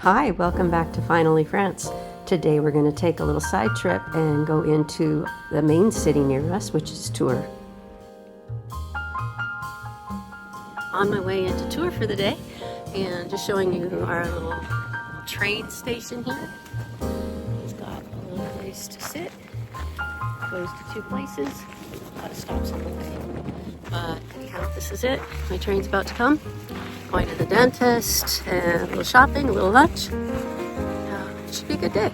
Hi, welcome back to Finally France. Today we're going to take a little side trip and go into the main city near us, which is Tours. On my way into Tours for the day, and just showing you our little train station here. It's got a little place to sit. Goes to two places. A lot of stops on the way. But anyhow, this is it. My train's about to come. Going to the dentist, and a little shopping, a little lunch. It should be a good day.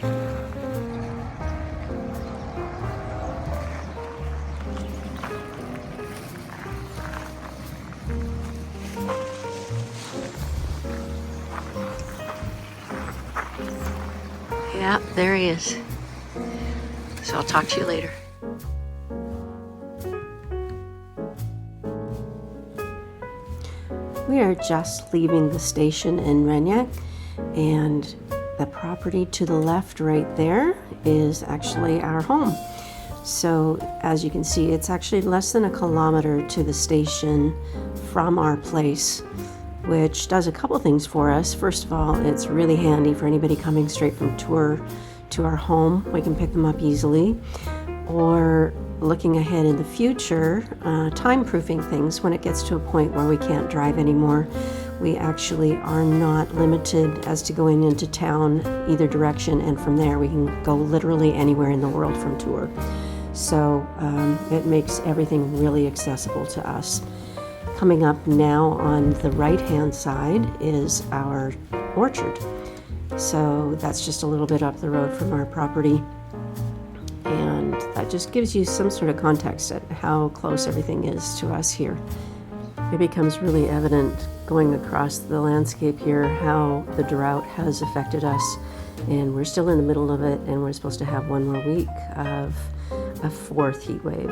Yeah, there he is. So I'll talk to you later. We are just leaving the station in Regnac, and the property to the left right there is actually our home. So as you can see, it's actually less than a kilometer to the station from our place, which does a couple things for us. First of all, it's really handy for anybody coming straight from Tours to our home. We can pick them up easily. Or looking ahead in the future, time-proofing things when it gets to a point where we can't drive anymore. We actually are not limited as to going into town either direction, and from there we can go literally anywhere in the world from Tours. So it makes everything really accessible to us. Coming up now on the right-hand side is our orchard. So that's just a little bit up the road from our property. And that just gives you some sort of context at how close everything is to us here. It becomes really evident going across the landscape here how the drought has affected us, and we're still in the middle of it, and we're supposed to have one more week of a fourth heat wave.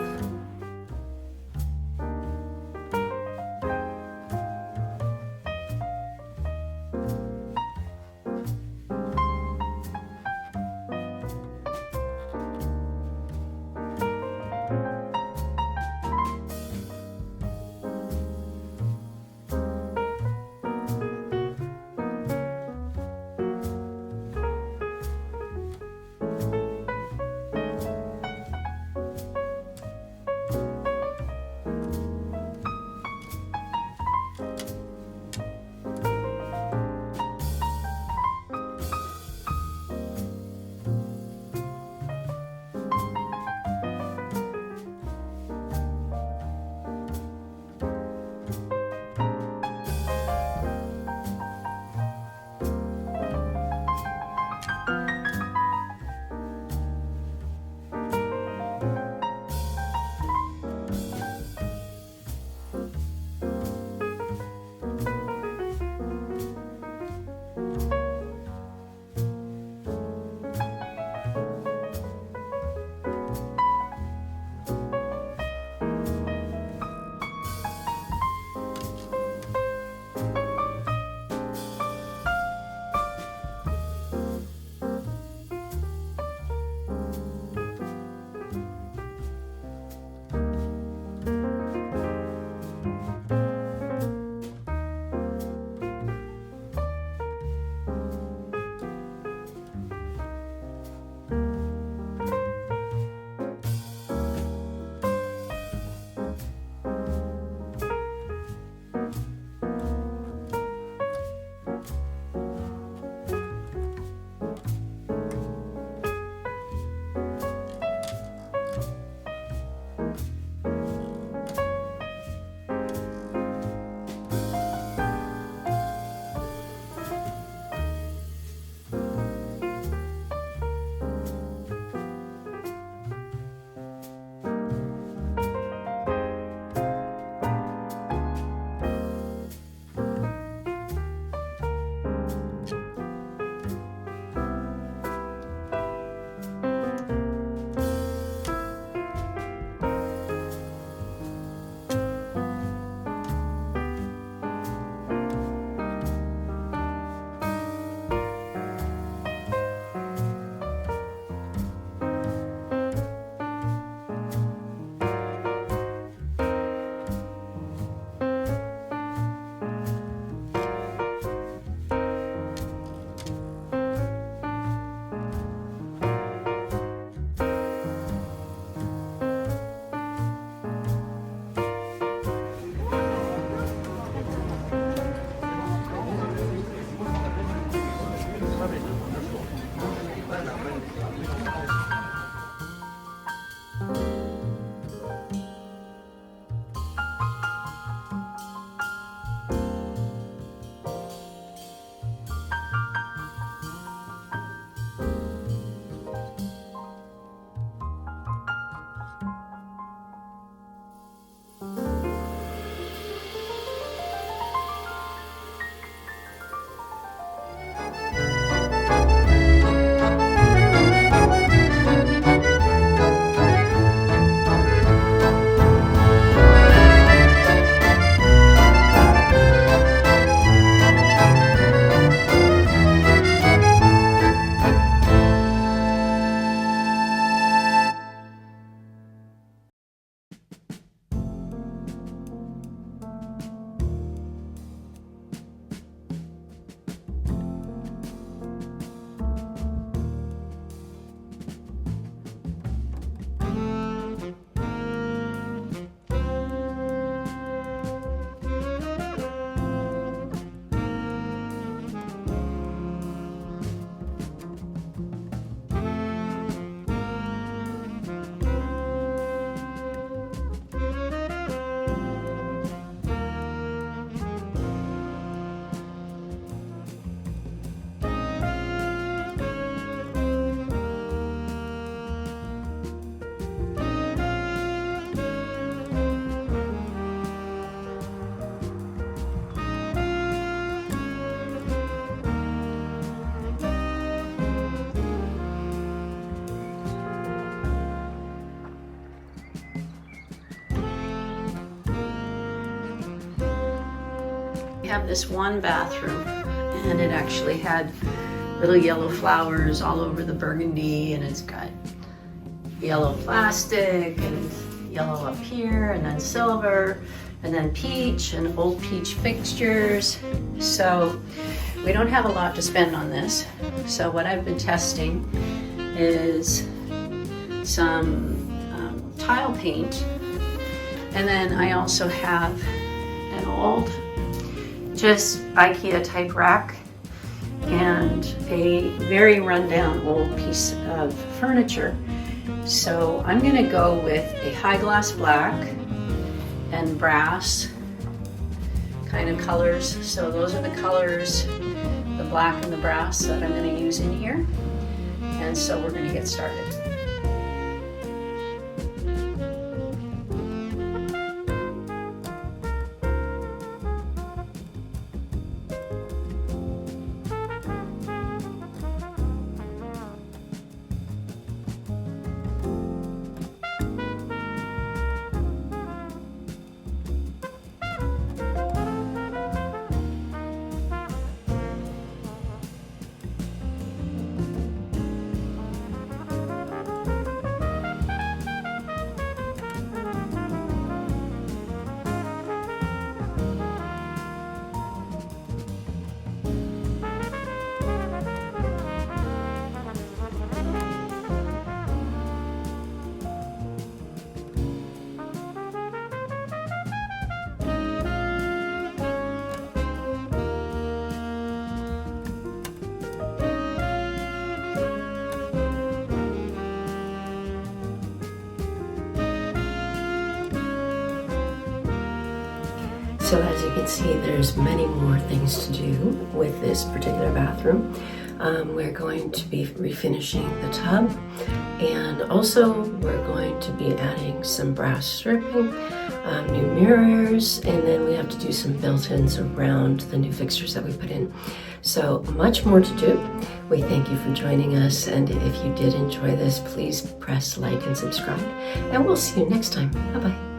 have this one bathroom, and it actually had little yellow flowers all over the burgundy, and it's got yellow plastic and yellow up here, and then silver, and then peach and old peach fixtures. So we don't have a lot to spend on this. So what I've been testing is some tile paint, and then I also have an old just IKEA type rack and a very rundown old piece of furniture. So I'm gonna go with a high gloss black and brass kind of colors. So those are the colors, the black and the brass, that I'm gonna use in here. And so we're gonna get started. So as you can see, there's many more things to do with this particular bathroom. We're going to be refinishing the tub, and also we're going to be adding some brass stripping, new mirrors, and then we have to do some built-ins around the new fixtures that we put in. So much more to do. We thank you for joining us, and if you did enjoy this, please press like and subscribe, and we'll see you next time. Bye-bye.